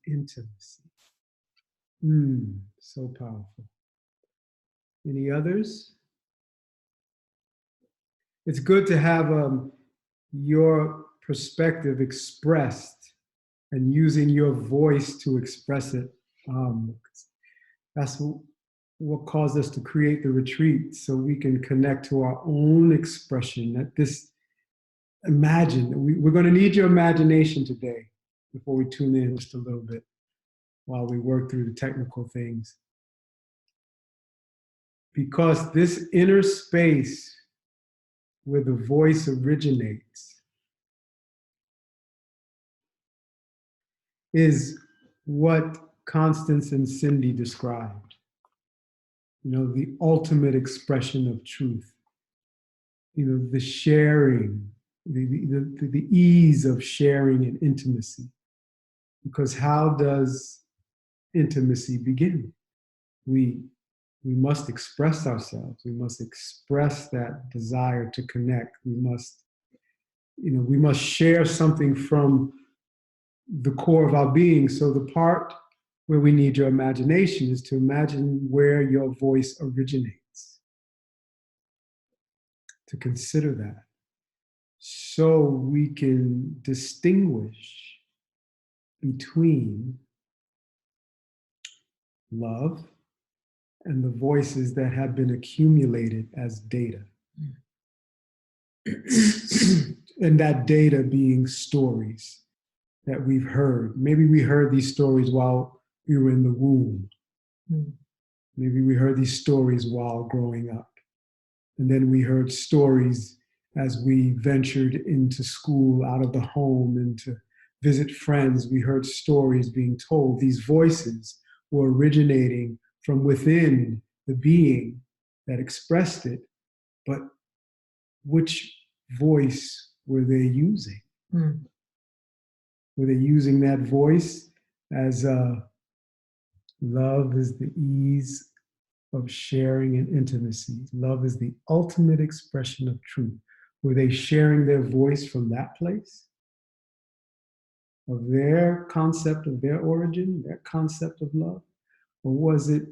intimacy. So powerful. Any others? It's good to have your perspective expressed and using your voice to express it. That's what caused us to create the retreat, so we can connect to our own expression. That this, imagine, we're going to need your imagination today before we tune in just a little bit while we work through the technical things. Because this inner space where the voice originates is what Constance and Cindy described. You know, the ultimate expression of truth. You know, the sharing, the ease of sharing and intimacy. Because how does intimacy begin? We must express ourselves. We must express that desire to connect. We must share something from the core of our being. So the part where we need your imagination is to imagine where your voice originates. To consider that. So we can distinguish between love and the voices that have been accumulated as data. And that data being stories that we've heard. Maybe we heard these stories while we were in the womb. Maybe we heard these stories while growing up. And then we heard stories as we ventured into school, out of the home, and to visit friends. We heard stories being told. These voices were originating from within the being that expressed it. But which voice were they using? Were they using that voice as love is the ease of sharing and intimacy? Love is the ultimate expression of truth. Were they sharing their voice from that place? Of their concept of their origin, their concept of love? Or was it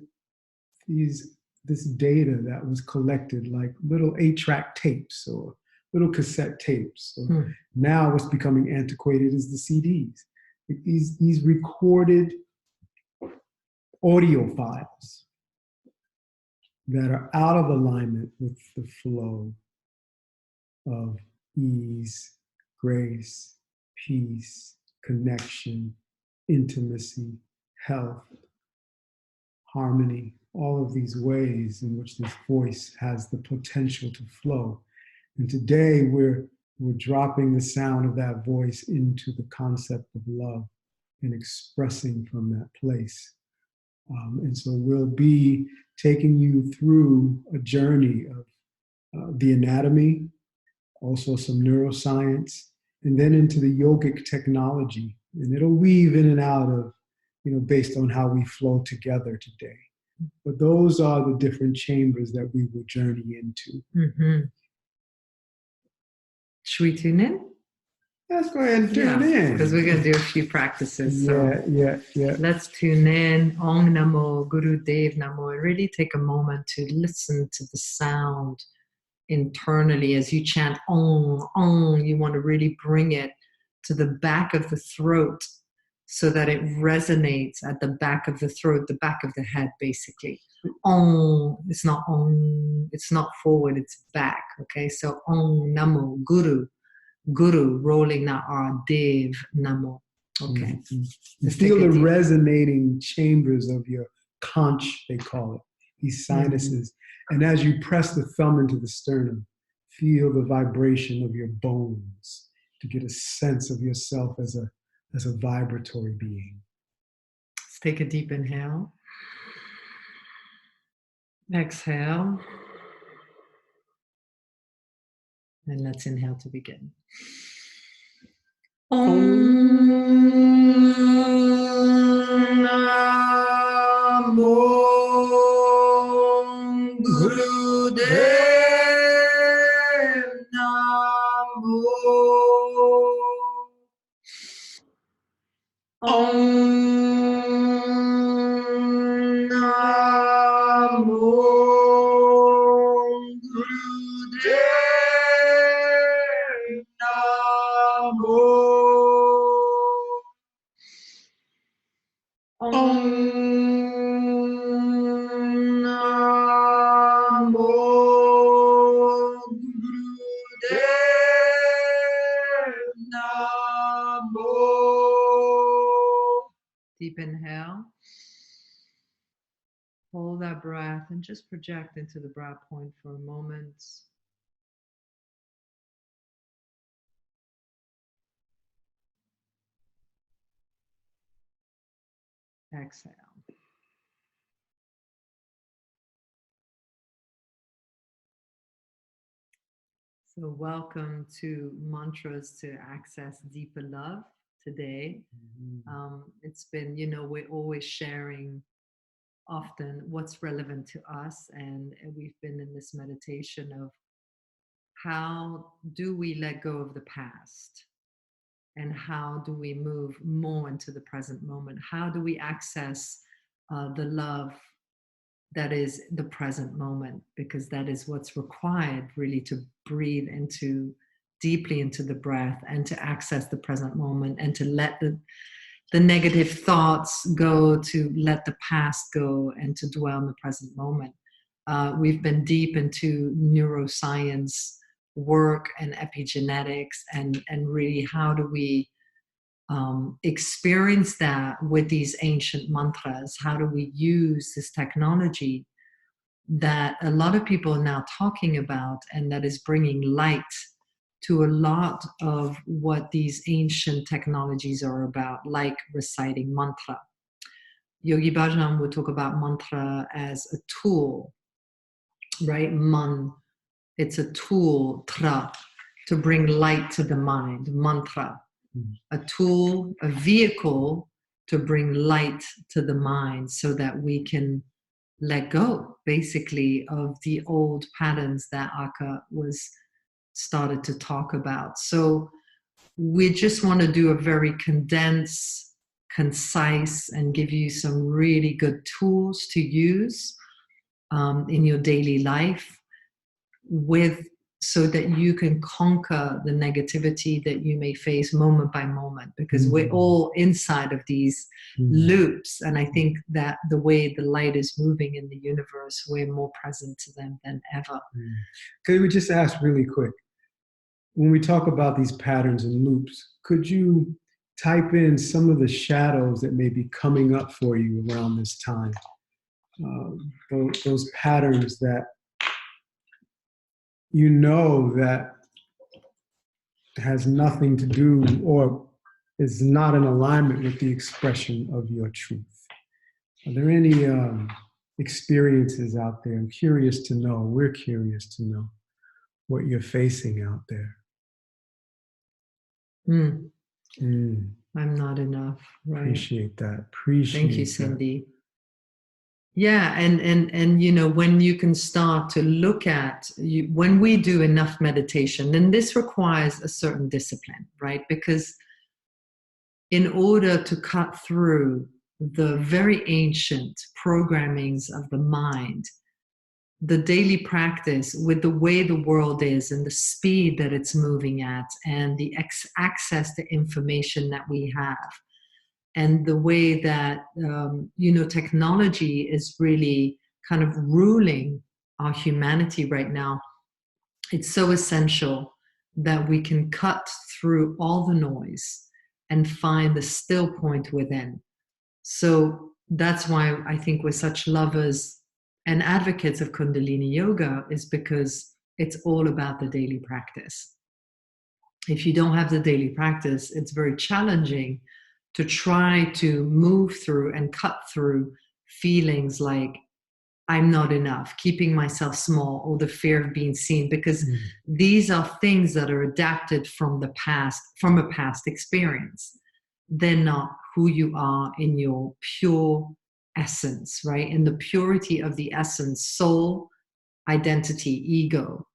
this data that was collected like little 8-track tapes or little cassette tapes? Or now what's becoming antiquated is the CDs. These recorded audio files that are out of alignment with the flow of ease, grace, peace, connection, intimacy, health, harmony, all of these ways in which this voice has the potential to flow. And today we're dropping the sound of that voice into the concept of love and expressing from that place. And so we'll be taking you through a journey of the anatomy, also some neuroscience, and then into the yogic technology. And it'll weave in and out of, based on how we flow together today. But those are the different chambers that we will journey into. Should we tune in? Let's go ahead and tune in. Because we're going to do a few practices. Yeah. Let's tune in. Om Namo Guru Dev Namo. And really take a moment to listen to the sound internally as you chant Om, Om. You want to really bring it to the back of the throat so that it resonates at the back of the throat, the back of the head, basically. Om. It's not Om. It's not forward. It's back. Okay. So Om Namo Guru. Guru, rolling that R, Dev, Namo. Okay. You feel the resonating chambers of your conch, they call it, these sinuses. And as you press the thumb into the sternum, feel the vibration of your bones to get a sense of yourself as a vibratory being. Let's take a deep inhale. Exhale. And let's inhale to begin. Om Namo Guru Dev Namo. Om Namo Gurudev Namo. Deep inhale. Hold that breath and just project into the brow point for a moment. Exhale. So welcome to Mantras to Access Deeper Love today. It's been, we're always sharing often what's relevant to us, and we've been in this meditation of how do we let go of the past and how do we move more into the present moment? How do we access the love that is the present moment? Because that is what's required, really, to breathe deeply into the breath and to access the present moment and to let the negative thoughts go, to let the past go, and to dwell in the present moment. We've been deep into neuroscience work and epigenetics, and really how do we experience that with these ancient mantras? How do we use this technology that a lot of people are now talking about, and that is bringing light to a lot of what these ancient technologies are about, like reciting mantra. Yogi Bhajan would talk about mantra as a tool, right? Man, it's a tool, tra, to bring light to the mind, mantra. A tool, a vehicle to bring light to the mind so that we can let go, basically, of the old patterns that Aka started to talk about. So we just want to do a very condensed, concise, and give you some really good tools to use in your daily life, so that you can conquer the negativity that you may face moment by moment, because we're all inside of these loops. And I think that the way the light is moving in the universe, we're more present to them than ever. Could we just ask really quick, when we talk about these patterns and loops, could you type in some of the shadows that may be coming up for you around this time? Those patterns that that has nothing to do or is not in alignment with the expression of your truth. Are there any experiences out there? I'm curious to know, we're curious to know what you're facing out there. I'm not enough, right? Appreciate that. Thank you, Cindy. Yeah, and when you can start to look at, when we do enough meditation, then this requires a certain discipline, right? Because in order to cut through the very ancient programmings of the mind, the daily practice with the way the world is and the speed that it's moving at, and the access to information that we have, and the way that, technology is really kind of ruling our humanity right now, it's so essential that we can cut through all the noise and find the still point within. So that's why I think we're such lovers and advocates of Kundalini Yoga, is because it's all about the daily practice. If you don't have the daily practice, it's very challenging to try to move through and cut through feelings like I'm not enough, keeping myself small, or the fear of being seen, because these are things that are adapted from the past, from a past experience. They're not who you are in your pure essence, right? In the purity of the essence, soul, identity, ego,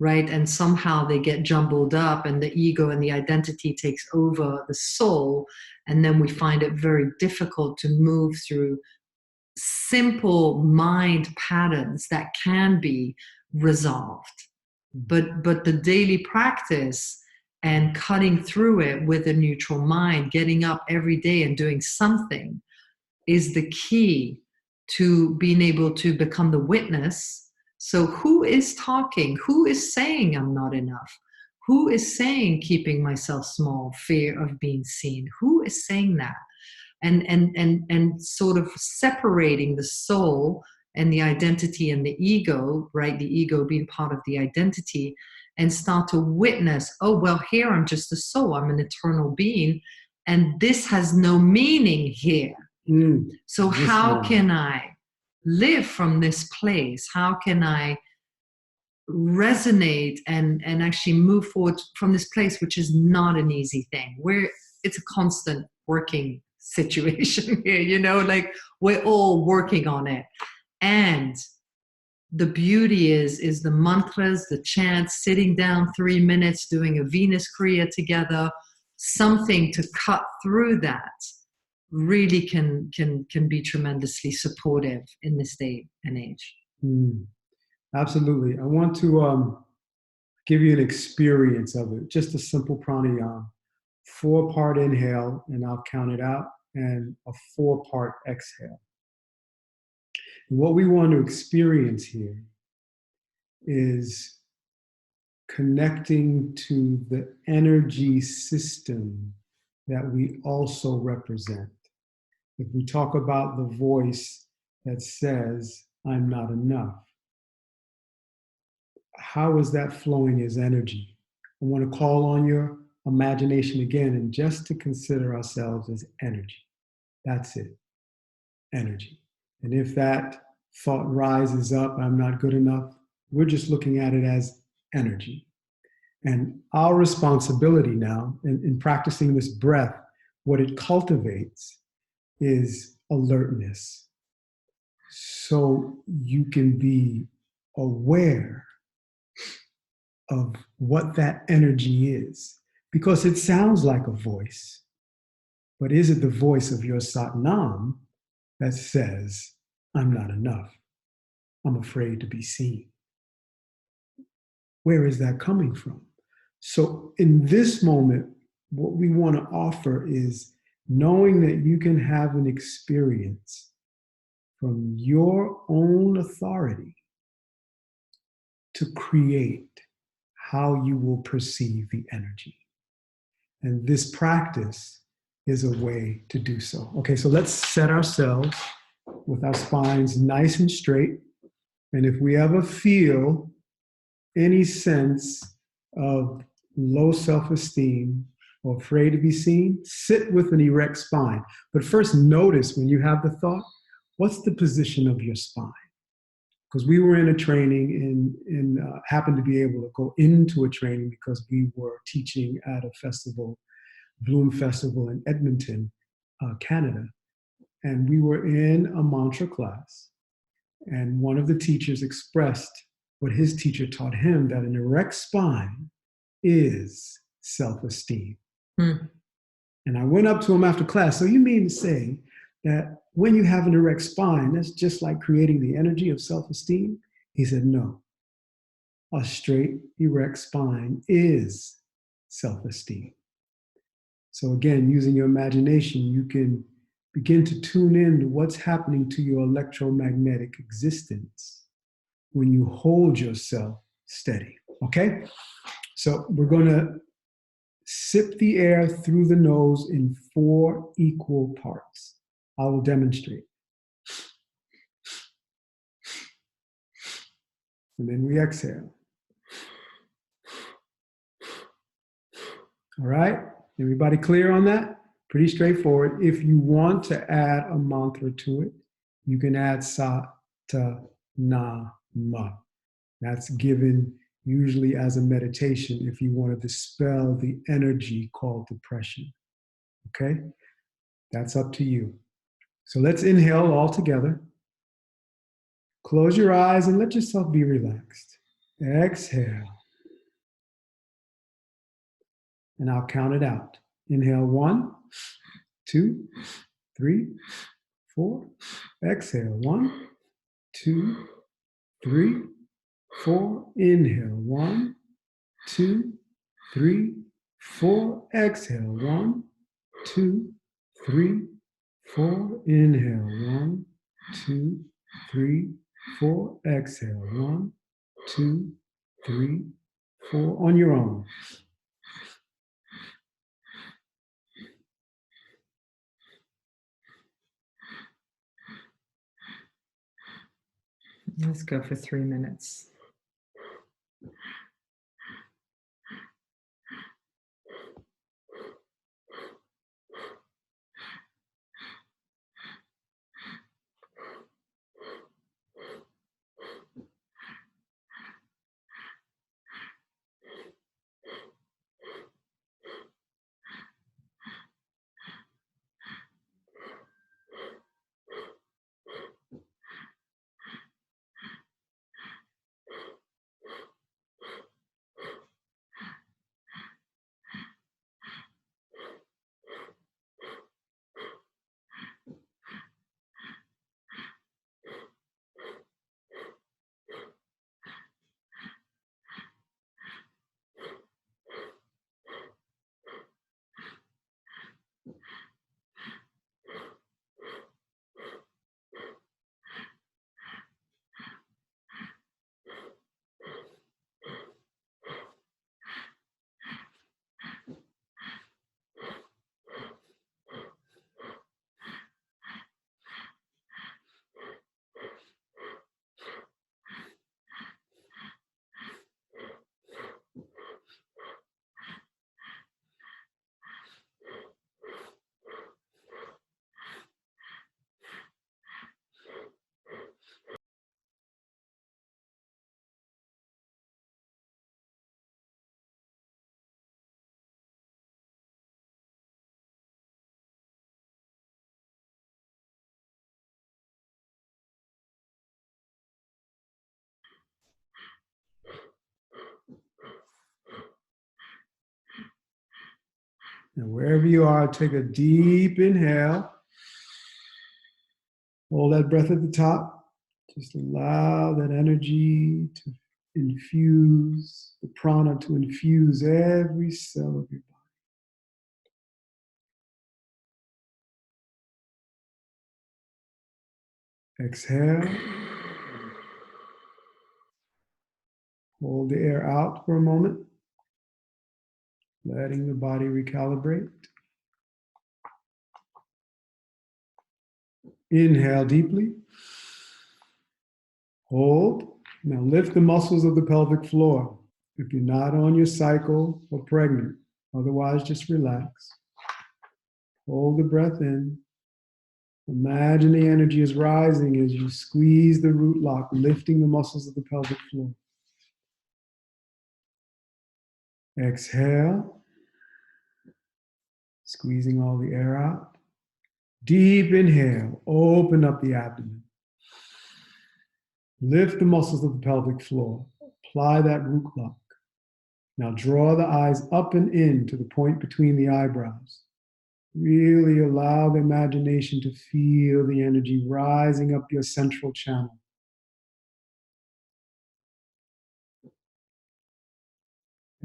right? And somehow they get jumbled up, and the ego and the identity takes over the soul. And then we find it very difficult to move through simple mind patterns that can be resolved. But the daily practice and cutting through it with a neutral mind, getting up every day and doing something, is the key to being able to become the witness. So who is talking? Who is saying I'm not enough? Who is saying keeping myself small, fear of being seen? Who is saying that? And sort of separating the soul and the identity and the ego, right? The ego being part of the identity, and start to witness, oh, well, here I'm just a soul. I'm an eternal being. And this has no meaning here. So how can I live from this place? How can I resonate and actually move forward from this place, which is not an easy thing, where it's a constant working situation here, you know, like we're all working on it. And the beauty is the mantras, the chants, sitting down 3 minutes, doing a Venus Kriya together, something to cut through that really can be tremendously supportive in this day and age. Absolutely. I want to give you an experience of it, just a simple pranayama. 4-part inhale, and I'll count it out, and a 4-part exhale. And what we want to experience here is connecting to the energy system that we also represent. If we talk about the voice that says, I'm not enough, how is that flowing as energy? I want to call on your imagination again, and just to consider ourselves as energy. That's it, energy. And if that thought rises up, I'm not good enough, we're just looking at it as energy. And our responsibility now in practicing this breath, what it cultivates is alertness. So you can be aware of what that energy is. Because it sounds like a voice, but is it the voice of your Satnam that says, I'm not enough, I'm afraid to be seen? Where is that coming from? So in this moment, what we want to offer is knowing that you can have an experience from your own authority to create how you will perceive the energy. And this practice is a way to do so. Okay, so let's set ourselves with our spines nice and straight. And if we ever feel any sense of low self-esteem or afraid to be seen, sit with an erect spine. But first notice when you have the thought, what's the position of your spine? Because we were in a training and happened to be able to go into a training because we were teaching at a festival, Bloom Festival in Edmonton, Canada. And we were in a mantra class. And one of the teachers expressed what his teacher taught him, that an erect spine is self-esteem. And I went up to him after class, so you mean to say that when you have an erect spine, that's just like creating the energy of self-esteem? He said, no. A straight, erect spine is self-esteem. So again, using your imagination, you can begin to tune in to what's happening to your electromagnetic existence when you hold yourself steady, okay? So we're gonna sip the air through the nose in 4 equal parts. I will demonstrate. And then we exhale. All right, everybody clear on that? Pretty straightforward. If you want to add a mantra to it, you can add sa, ta, na, ma. That's given usually as a meditation if you want to dispel the energy called depression. Okay? That's up to you. So let's inhale all together. Close your eyes and let yourself be relaxed. Exhale. And I'll count it out. Inhale 1, 2, 3, 4. Exhale 1, 2, 3, 4. Inhale 1, 2, 3, 4. Exhale 1, 2, 3, 4. Inhale. 1, 2, 3, 4. Exhale. 1, 2, 3, 4. On your own. Let's go for 3 minutes. Now, wherever you are, take a deep inhale. Hold that breath at the top. Just allow that energy to infuse, the prana to infuse every cell of your body. Exhale. Hold the air out for a moment, letting the body recalibrate. Inhale deeply. Hold. Now lift the muscles of the pelvic floor. If you're not on your cycle or pregnant, otherwise just relax. Hold the breath in. Imagine the energy is rising as you squeeze the root lock, lifting the muscles of the pelvic floor. Exhale, squeezing all the air out. Deep inhale, open up the abdomen. Lift the muscles of the pelvic floor. Apply that root lock. Now draw the eyes up and in to the point between the eyebrows. Really allow the imagination to feel the energy rising up your central channel.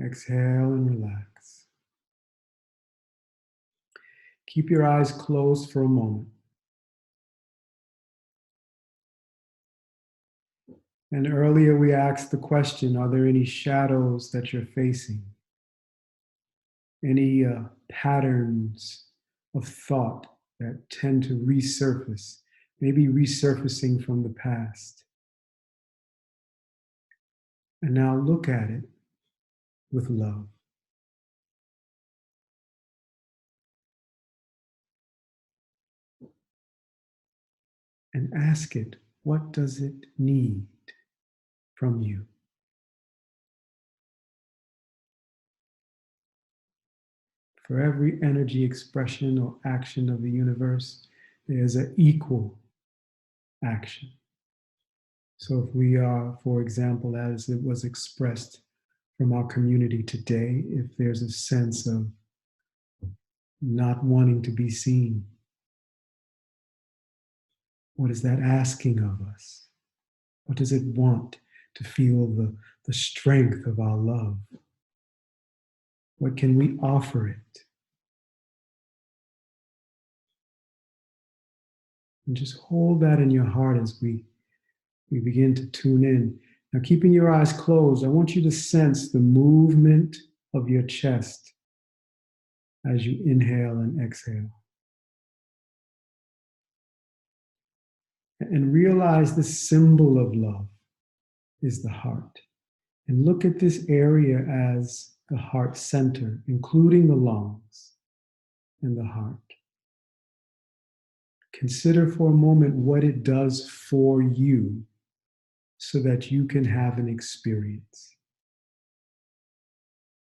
Exhale and relax. Keep your eyes closed for a moment. And earlier we asked the question, are there any shadows that you're facing? Any patterns of thought that tend to resurface, maybe resurfacing from the past? And now look at it with love. And ask it, what does it need from you? For every energy expression or action of the universe, there's an equal action. So if we are, for example, as it was expressed from our community today, if there's a sense of not wanting to be seen, what is that asking of us? What does it want to feel the strength of our love? What can we offer it? And just hold that in your heart as we begin to tune in. Now, keeping your eyes closed, I want you to sense the movement of your chest as you inhale and exhale. And realize the symbol of love is the heart. And look at this area as the heart center, including the lungs and the heart. Consider for a moment what it does for you so that you can have an experience.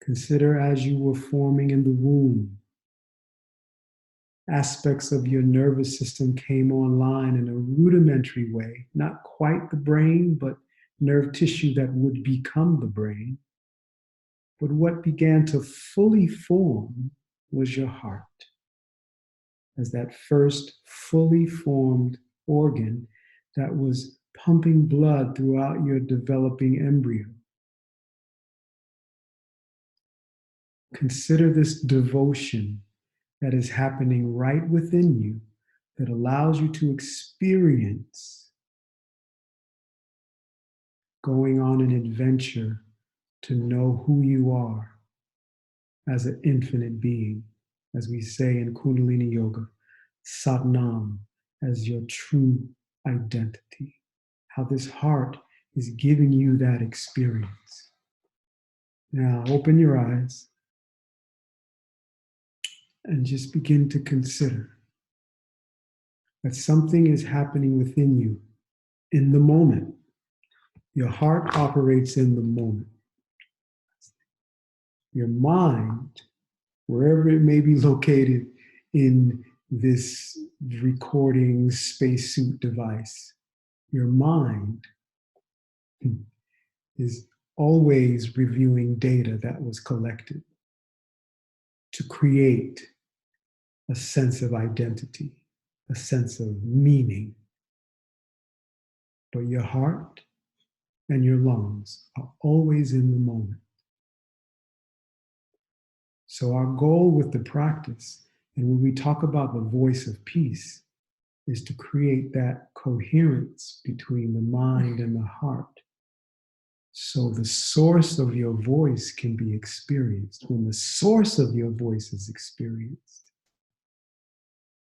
Consider as you were forming in the womb, aspects of your nervous system came online in a rudimentary way, not quite the brain, but nerve tissue that would become the brain. But what began to fully form was your heart, as that first fully formed organ that was pumping blood throughout your developing embryo. Consider this devotion that is happening right within you that allows you to experience going on an adventure to know who you are as an infinite being, as we say in Kundalini Yoga, Satnam, as your true identity. How this heart is giving you that experience. Now open your eyes and just begin to consider that something is happening within you in the moment. Your heart operates in the moment. Your mind, wherever it may be located in this recording spacesuit device, your mind is always reviewing data that was collected to create a sense of identity, a sense of meaning. But your heart and your lungs are always in the moment. So our goal with the practice, and when we talk about the voice of peace, is to create that coherence between the mind and the heart. So the source of your voice can be experienced. When the source of your voice is experienced,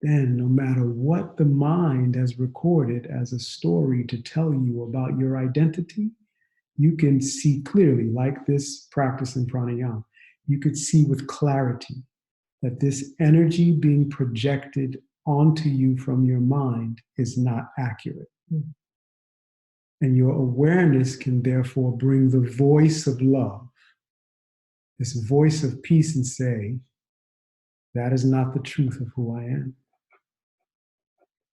then no matter what the mind has recorded as a story to tell you about your identity, you can see clearly, like this practice in pranayama, you could see with clarity that this energy being projected onto you from your mind is not accurate. And your awareness can therefore bring the voice of love, this voice of peace, and say, that is not the truth of who I am.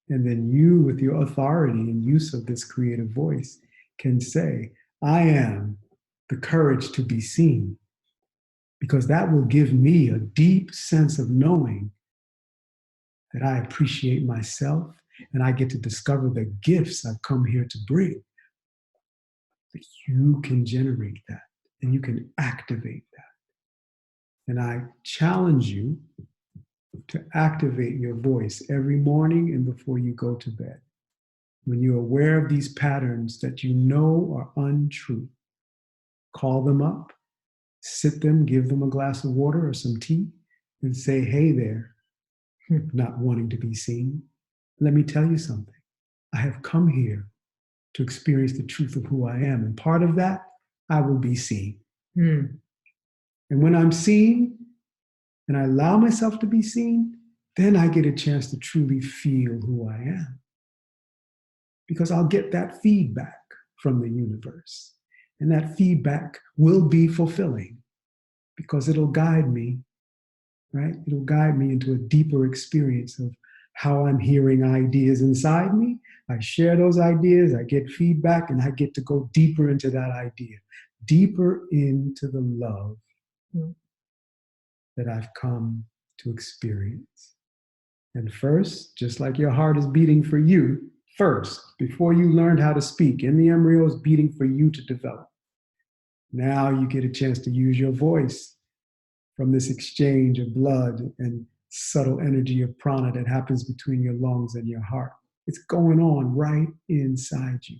And then you, with your authority and use of this creative voice, can say, I am the courage to be seen. Because that will give me a deep sense of knowing that I appreciate myself and I get to discover the gifts I've come here to bring. But you can generate that and you can activate that. And I challenge you to activate your voice every morning and before you go to bed. When you're aware of these patterns that you know are untrue, call them up, sit them, give them a glass of water or some tea, and say, hey there, not wanting to be seen. Let me tell you something. I have come here to experience the truth of who I am. And part of that, I will be seen. And when I'm seen and I allow myself to be seen, then I get a chance to truly feel who I am. Because I'll get that feedback from the universe. And that feedback will be fulfilling because it'll guide me, right? It'll guide me into a deeper experience of how I'm hearing ideas inside me. I share those ideas, I get feedback, and I get to go deeper into that idea, deeper into the love that I've come to experience. And first, just like your heart is beating for you, first, before you learned how to speak, in the embryo is beating for you to develop. Now you get a chance to use your voice from this exchange of blood and subtle energy of prana that happens between your lungs and your heart. It's going on right inside you.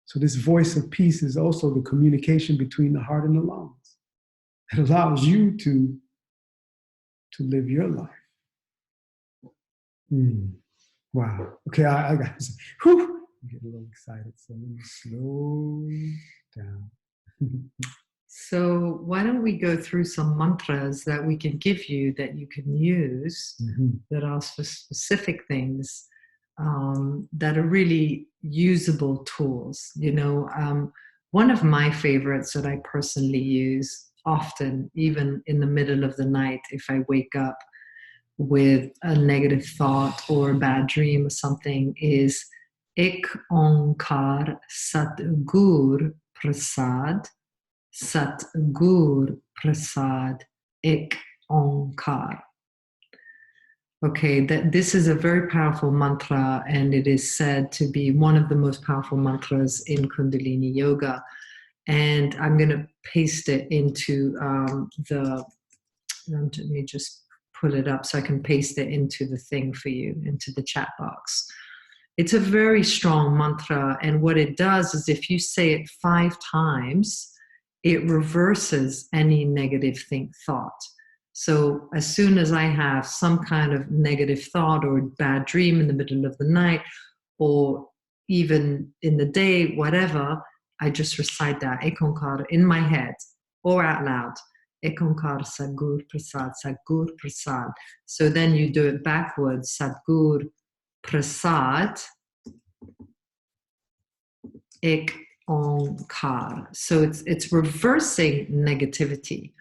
So this voice of peace is also the communication between the heart and the lungs. It allows you to live your life. Wow. Okay, I got to say, whew, I get a little excited, so let me slow down. So why don't we go through some mantras that we can give you that you can use that are for specific things that are really usable tools. You know, one of my favorites that I personally use often, even in the middle of the night, if I wake up with a negative thought or a bad dream or something, is Ek Onkar Satgur Prasad. Sat Gur Prasad Ek Onkar. Okay, this is a very powerful mantra, and it is said to be one of the most powerful mantras in Kundalini Yoga. And I'm going to paste it into let me just pull it up so I can paste it into the thing for you, into the chat box. It's a very strong mantra, and what it does is if you say it 5 times, it reverses any negative thought. So as soon as I have some kind of negative thought or bad dream in the middle of the night, or even in the day, whatever, I just recite that Ek Onkar in my head or out loud. Ek Onkar Sadgur Prasad, Sadgur Prasad. So then you do it backwards, Sadgur Prasad, Ek Onkar. So it's reversing negativity,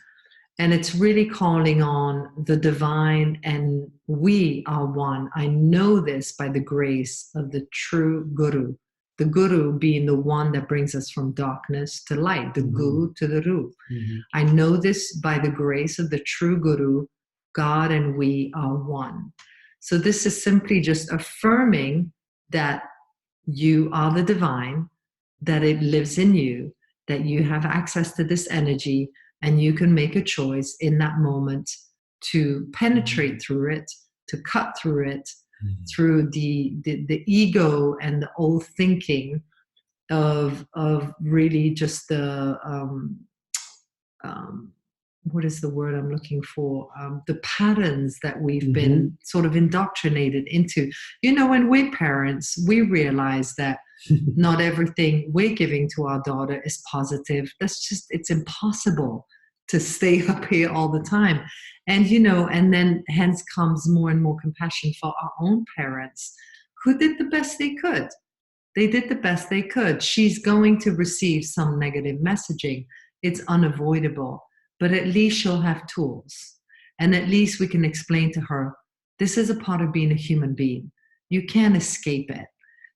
and it's really calling on the divine, and we are one. I know this by the grace of the true Guru, the Guru being the one that brings us from darkness to light, the Guru to the Ru. I know this by the grace of the true Guru. God and we are one. So this is simply just affirming that you are the divine, that it lives in you, that you have access to this energy, and you can make a choice in that moment to penetrate through it, to cut through it, through the ego and the old thinking of really just the what is the word I'm looking for? The patterns that we've been sort of indoctrinated into. You know, when we're parents, we realize that not everything we're giving to our daughter is positive. That's just, it's impossible to stay up here all the time. And, you know, and then hence comes more and more compassion for our own parents who did the best they could. They did the best they could. She's going to receive some negative messaging. It's unavoidable, but at least she'll have tools. And at least we can explain to her, this is a part of being a human being. You can't escape it.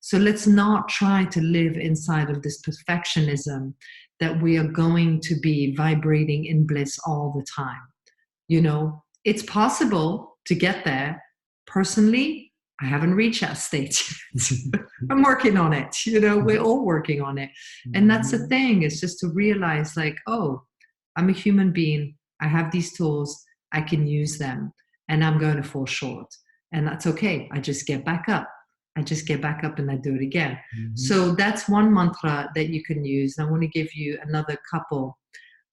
So let's not try to live inside of this perfectionism that we are going to be vibrating in bliss all the time. You know, it's possible to get there. Personally, I haven't reached that stage. I'm working on it. You know, we're all working on it. And that's the thing, is just to realize like, oh, I'm a human being. I have these tools. I can use them. And I'm going to fall short. And that's okay. I just get back up. I just get back up and I do it again. So that's one mantra that you can use. I want to give you another couple.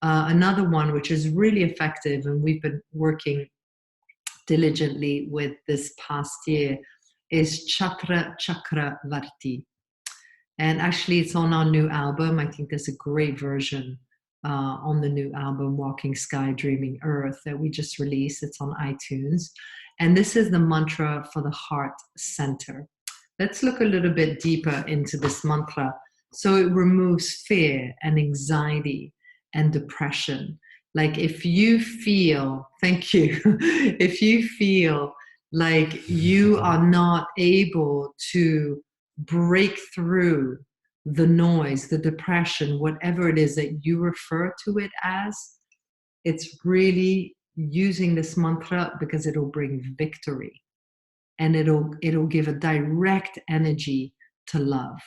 Another one which is really effective, and we've been working diligently with this past year, is Chakra Varti. And actually it's on our new album. I think there's a great version on the new album, Walking Sky, Dreaming Earth, that we just released. It's on iTunes. And this is the mantra for the heart center. Let's look a little bit deeper into this mantra. So it removes fear and anxiety and depression. Like if you feel, thank you, if you feel like you are not able to break through the noise, the depression, whatever it is that you refer to it as, it's really using this mantra because it'll bring victory. And it'll give a direct energy to love,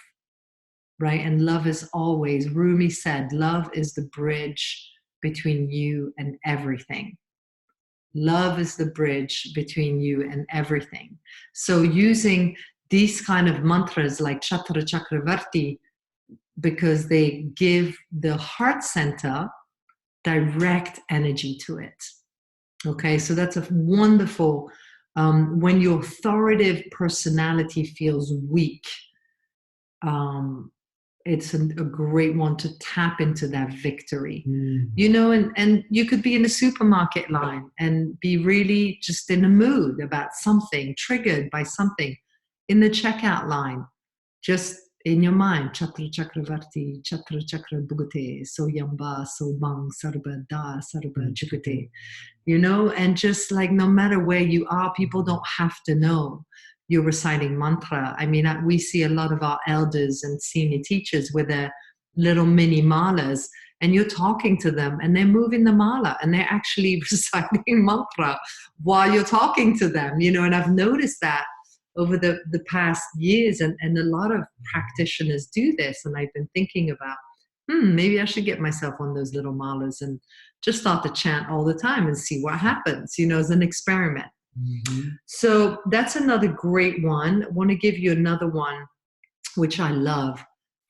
right? And love is always, Rumi said, love is the bridge between you and everything. Love is the bridge between you and everything. So using these kind of mantras like Chatra Chakravarti, because they give the heart center direct energy to it. Okay, so that's a wonderful, when your authoritative personality feels weak, it's a great one to tap into that victory. You know, and you could be in a supermarket line and be really just in a mood about something, triggered by something in the checkout line, just in your mind, Chatra Chakravarti, Chatra Chakra Bhugate, So Yamba, So Bang, Sarva Da, Sarva Jukate, you know, and just like no matter where you are, people don't have to know you're reciting mantra. I mean, we see a lot of our elders and senior teachers with their little mini malas, and you're talking to them and they're moving the mala and they're actually reciting mantra while you're talking to them, you know, and I've noticed that over the past years, and a lot of practitioners do this, and I've been thinking about, maybe I should get myself one of those little malas and just start to chant all the time and see what happens, you know, as an experiment. So that's another great one. I want to give you another one, which I love,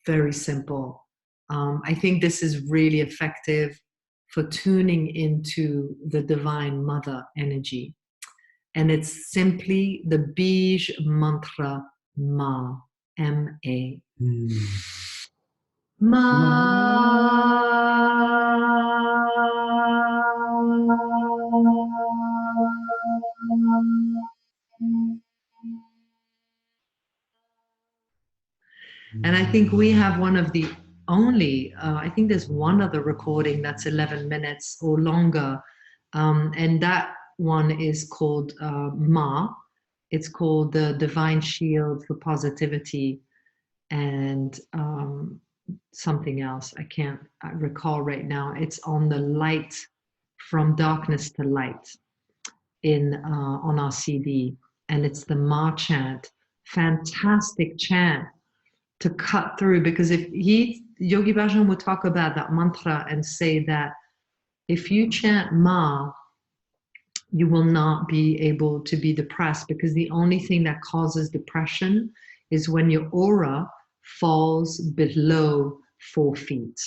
very simple. I think this is really effective for tuning into the Divine Mother energy. And it's simply the Bij mantra Ma, M-A. Ma. And I think we have one of the only, I think there's one other recording that's 11 minutes or longer. And that one is called Ma. It's called the Divine Shield for Positivity and something else. I can't recall right now. It's on the Light from Darkness to Light on our CD. And it's the Ma chant. Fantastic chant to cut through, because if Yogi Bhajan would talk about that mantra and say that if you chant Ma, you will not be able to be depressed, because the only thing that causes depression is when your aura falls below 4 feet.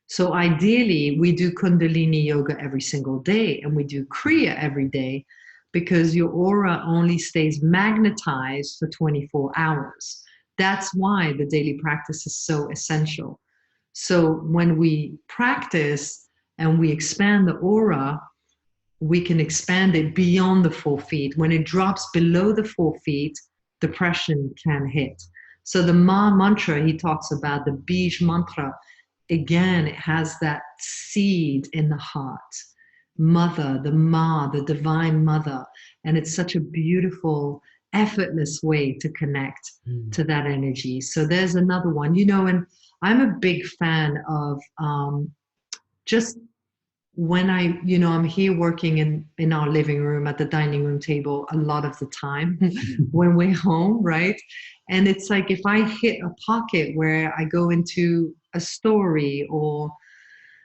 So ideally, we do Kundalini yoga every single day, and we do Kriya every day, because your aura only stays magnetized for 24 hours. That's why the daily practice is so essential. So when we practice and we expand the aura, we can expand it beyond the 4 feet. When it drops below the 4 feet, depression can hit. So the Ma mantra, he talks about the Bij mantra. Again, it has that seed in the heart. Mother, the Ma, the Divine Mother. And it's such a beautiful, effortless way to connect to that energy. So there's another one, you know, and I'm a big fan of just when I'm here working in our living room at the dining room table a lot of the time when we're home, right? And it's like if I hit a pocket where I go into a story, or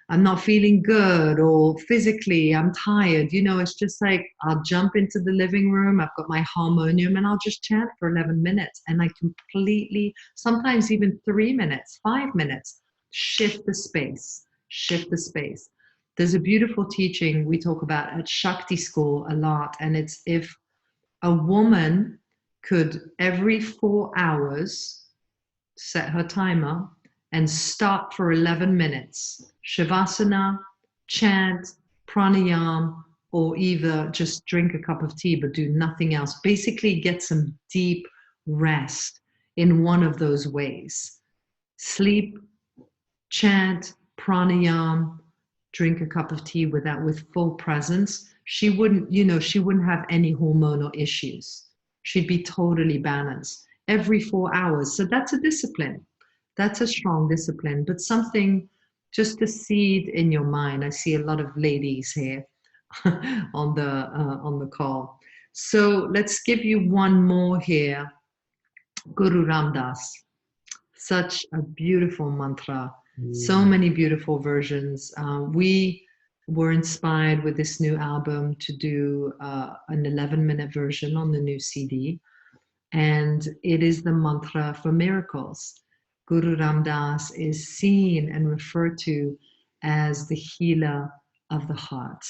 I'm not feeling good, or physically I'm tired, you know, it's just like I'll jump into the living room, I've got my harmonium, and I'll just chant for 11 minutes. And I completely, sometimes even 3 minutes, 5 minutes, shift the space. There's a beautiful teaching we talk about at Shakti school a lot, and it's if a woman could every 4 hours set her timer and stop for 11 minutes, Shavasana, chant, pranayama, or either just drink a cup of tea but do nothing else. Basically get some deep rest in one of those ways. Sleep, chant, pranayama, drink a cup of tea with full presence. She wouldn't have any hormonal issues. She'd be totally balanced every 4 hours. So that's a discipline. That's a strong discipline, but something just to seed in your mind. I see a lot of ladies here on the call. So let's give you one more here. Guru Ram Das. Such a beautiful mantra. So many beautiful versions. We were inspired with this new album to do an 11-minute version on the new CD. and it is the mantra for miracles. Guru Ram Das is seen and referred to as the healer of the heart.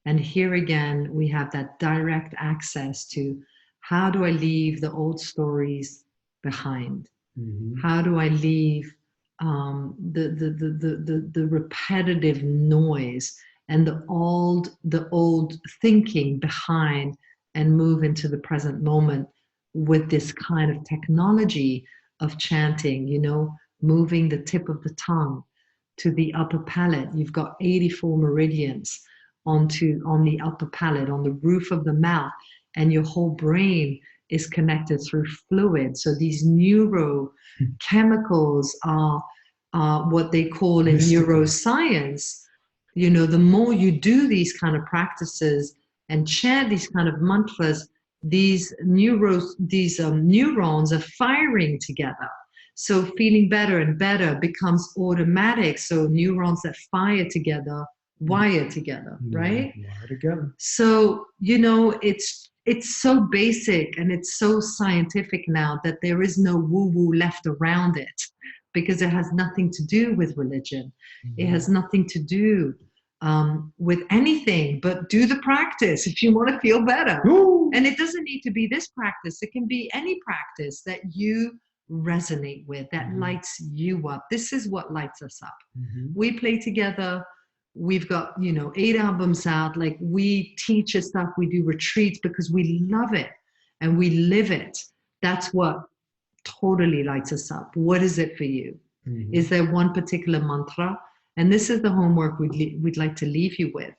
And here again, we have that direct access to how do I leave the old stories behind? Mm-hmm. How do I leave the repetitive noise and the old thinking behind and move into the present moment with this kind of technology of chanting, you know, moving the tip of the tongue to the upper palate. You've got 84 meridians on the upper palate, on the roof of the mouth, and your whole brain is connected through fluid. So these neurochemicals are what they call in neuroscience. You know, the more you do these kind of practices and chant these kind of mantras, these neurons are firing together. So feeling better and better becomes automatic. So neurons that fire together wire together, right? Wire together. So, you know, it's so basic and it's so scientific now that there is no woo-woo left around it, because it has nothing to do with religion. Mm-hmm. It has nothing to do with anything, but do the practice if you want to feel better. Woo! And it doesn't need to be this practice. It can be any practice that you resonate with, that mm-hmm. lights you up. This is what lights us up. Mm-hmm. We play together. We've got, you know, 8 albums out. Like, we teach us stuff. We do retreats because we love it and we live it. That's what totally lights us up. What is it for you? Mm-hmm. Is there one particular mantra? And this is the homework we'd like to leave you with.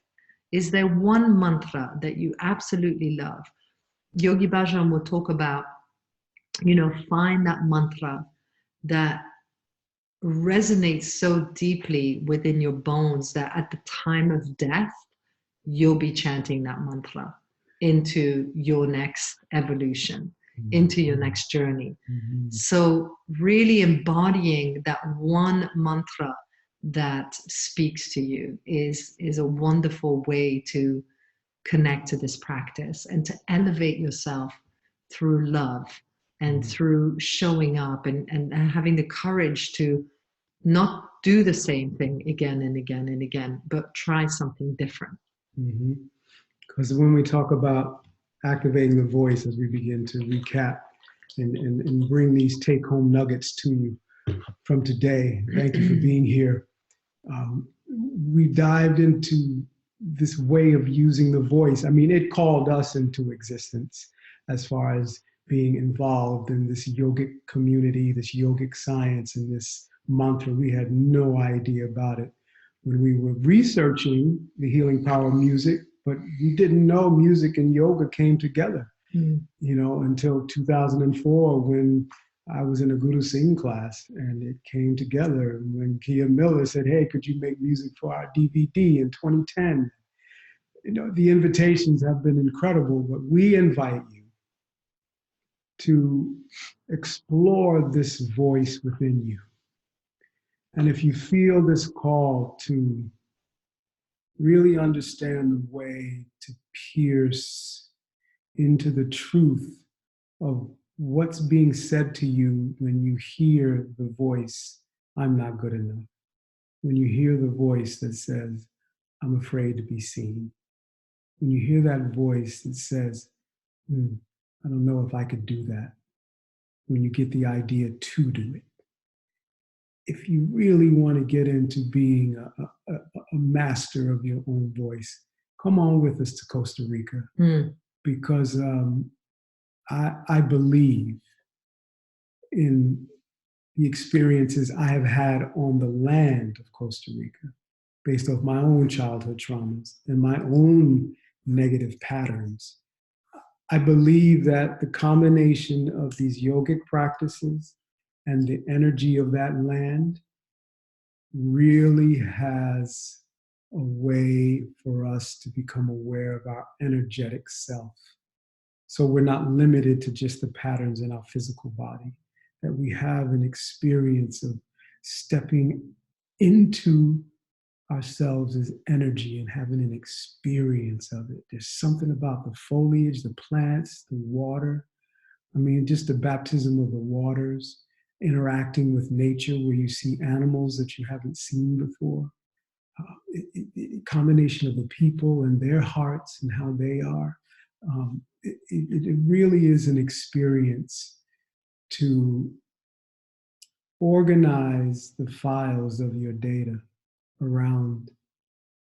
Is there one mantra that you absolutely love? Yogi Bhajan will talk about, you know, find that mantra that resonates so deeply within your bones that at the time of death, you'll be chanting that mantra into your next evolution, mm-hmm. into your next journey. Mm-hmm. So really embodying that one mantra that speaks to you is a wonderful way to connect to this practice and to elevate yourself through love and mm-hmm. through showing up and having the courage to not do the same thing again and again and again, but try something different. Because mm-hmm. when we talk about activating the voice, as we begin to recap and bring these take-home nuggets to you from today, thank you for being here. We dived into this way of using the voice. I mean, it called us into existence as far as being involved in this yogic community, this yogic science, and this mantra. We had no idea about it when we were researching the healing power of music, but we didn't know music and yoga came together, you know, until 2004 when I was in a Guru Singh class and it came together. When Kia Miller said, hey, could you make music for our DVD in 2010? You know, the invitations have been incredible, but we invite you to explore this voice within you. And if you feel this call to really understand the way to pierce into the truth of what's being said to you when you hear the voice, I'm not good enough. When you hear the voice that says, I'm afraid to be seen. When you hear that voice that says, I don't know if I could do that. When you get the idea to do it. If you really want to get into being a master of your own voice, come on with us to Costa Rica. Because I believe in the experiences I have had on the land of Costa Rica, based off my own childhood traumas and my own negative patterns. I believe that the combination of these yogic practices and the energy of that land really has a way for us to become aware of our energetic self. So we're not limited to just the patterns in our physical body, that we have an experience of stepping into ourselves as energy and having an experience of it. There's something about the foliage, the plants, the water, I mean, just the baptism of the waters, interacting with nature where you see animals that you haven't seen before. Combination of the people and their hearts and how they are. It really is an experience to organize the files of your data around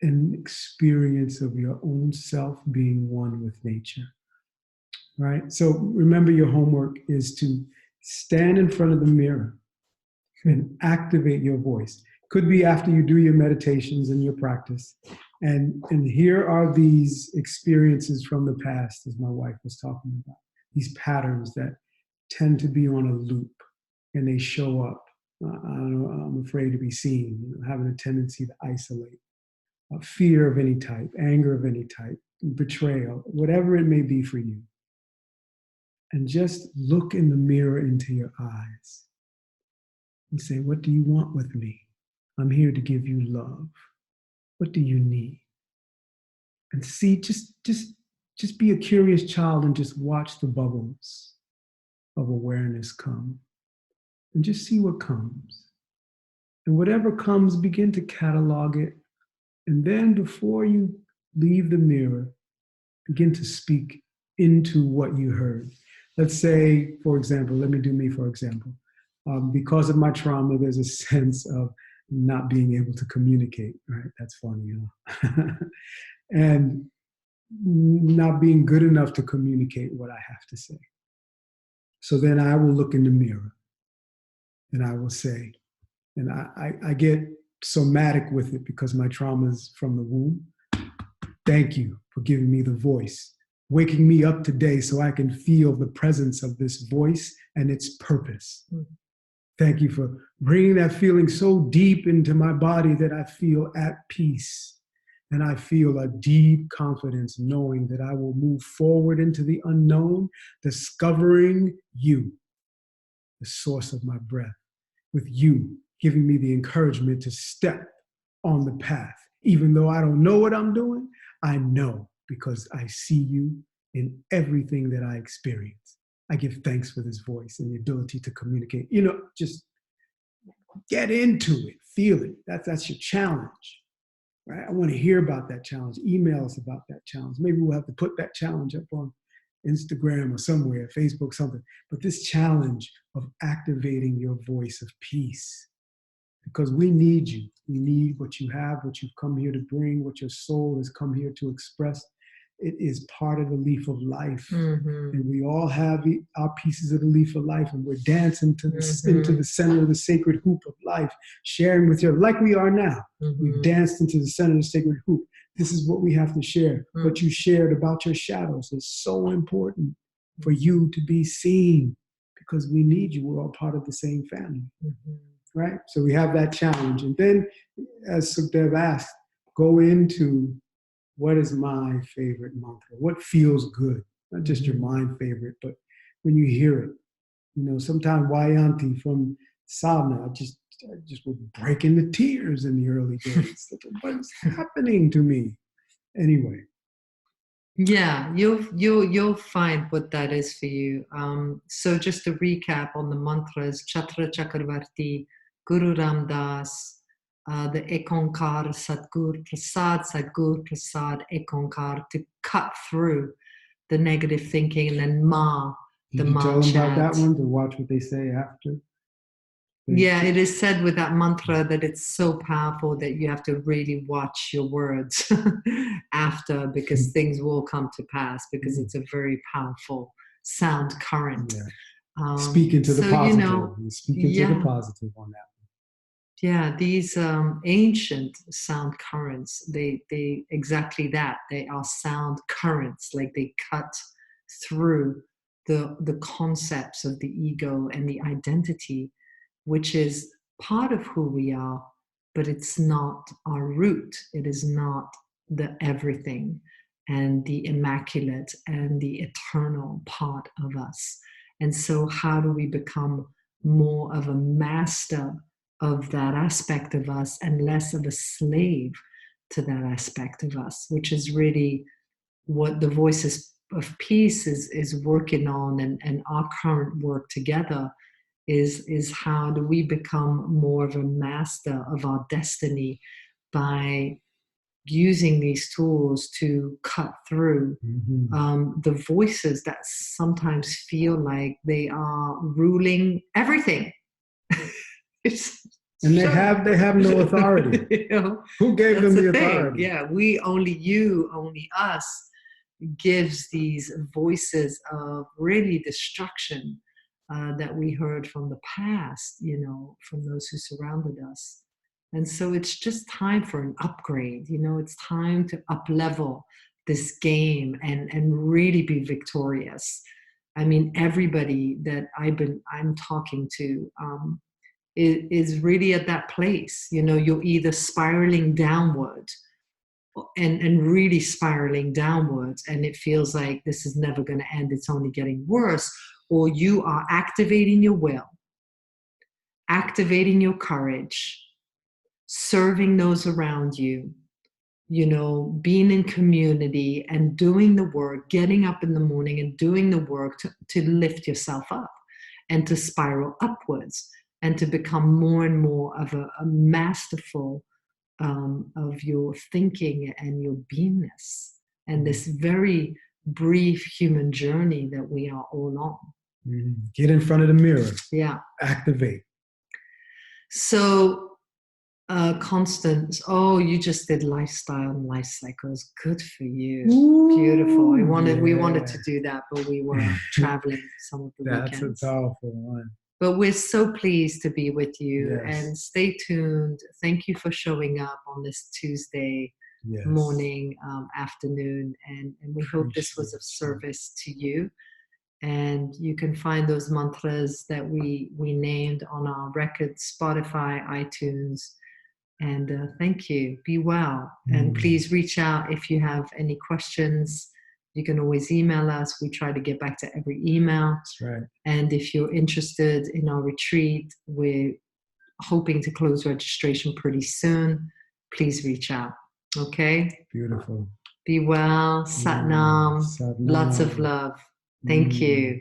an experience of your own self being one with nature, right? So remember, your homework is to stand in front of the mirror and activate your voice. Could be after you do your meditations and your practice. And here are these experiences from the past, as my wife was talking about, these patterns that tend to be on a loop and they show up. I don't know, I'm afraid to be seen, having a tendency to isolate, fear of any type, anger of any type, betrayal, whatever it may be for you. And just look in the mirror into your eyes and say, what do you want with me? I'm here to give you love. What do you need? And see, just be a curious child and just watch the bubbles of awareness come. And just see what comes. And whatever comes, begin to catalog it. And then before you leave the mirror, begin to speak into what you heard. Let's say, for example, let me do me for example. Because of my trauma, there's a sense of not being able to communicate, right? That's funny, and not being good enough to communicate what I have to say. So then I will look in the mirror and I will say, and I get somatic with it because my trauma is from the womb. Thank you for giving me the voice, waking me up today so I can feel the presence of this voice and its purpose. Mm-hmm. Thank you for bringing that feeling so deep into my body that I feel at peace. And I feel a deep confidence knowing that I will move forward into the unknown, discovering you, the source of my breath, with you giving me the encouragement to step on the path. Even though I don't know what I'm doing, I know because I see you in everything that I experience. I give thanks for this voice and the ability to communicate. Just get into it, feel it. That's your challenge, right? I want to hear about that challenge. Email us about that challenge. Maybe we'll have to put that challenge up on Instagram or somewhere, Facebook, something. But this challenge of activating your voice of peace, because we need you. We need what you have, what you've come here to bring, what your soul has come here to express. It is part of the leaf of life. Mm-hmm. And we all have our pieces of the leaf of life, and we're dancing into the center of the sacred hoop of life, sharing with you, like we are now. Mm-hmm. We've danced into the center of the sacred hoop. This is what we have to share. Mm-hmm. What you shared about your shadows is so important for you to be seen, because we need you. We're all part of the same family. Mm-hmm. Right? So we have that challenge. And then, as Sukhdev asked, go into what is my favorite mantra? What feels good? Not just your mind favorite, but when you hear it. Sometimes Vayanti from sadhana, I just would break into tears in the early days. What's happening to me? Anyway. Yeah, you'll find what that is for you. So just to recap on the mantras: Chatra Chakravarti, Guru Ram Das, the Ekonkar, Sadgur Prasad, Ekonkar, to cut through the negative thinking, and then Ma, the Ma chant. Did you tell them about that one, to watch what they say after? Yeah, it is said with that mantra that it's so powerful that you have to really watch your words after, because things will come to pass, because it's a very powerful sound current. Yeah. Speak into the positive. Speak into the positive on that. Yeah, these ancient sound currents, they exactly that. They are sound currents, like they cut through the concepts of the ego and the identity, which is part of who we are, but it's not our root. It is not the everything and the immaculate and the eternal part of us. And so how do we become more of a master of that aspect of us and less of a slave to that aspect of us, which is really what the voice is peace is working on, and our current work together is how do we become more of a master of our destiny by using these tools to cut through the voices that sometimes feel like they are ruling everything. And they have no authority. You know, who gave them the authority? Yeah, we only you, only us gives these voices of really destruction that we heard from the past, you know, from those who surrounded us. And so it's just time for an upgrade, you know, it's time to up-level this game and really be victorious. I mean, everybody that I'm talking to is really at that place. You know, you're either spiraling downward and really spiraling downwards, and it feels like this is never going to end, it's only getting worse, or you are activating your will, activating your courage, serving those around you, you know, being in community and doing the work, getting up in the morning and doing the work to lift yourself up and to spiral upwards and to become more and more of a masterful of your thinking and your beingness and this very brief human journey that we are all on. Get in front of the mirror. Yeah. Activate. So, Constance, you just did lifestyle and life cycles. Good for you. Ooh, beautiful. We wanted to do that, but we were traveling some of the weekends. That's a powerful one. But we're so pleased to be with you, Yes. and stay tuned. Thank you for showing up on this Tuesday morning, afternoon, and we hope this was of service to you. And you can find those mantras that we named on our records, Spotify, iTunes. And thank you. Be well. And please reach out if you have any questions. You can always email us. We try to get back to every email. That's right. And if you're interested in our retreat, we're hoping to close registration pretty soon. Please reach out. Okay? Beautiful. Be well. Sat Nam. Sat Nam. Lots of love. Thank you.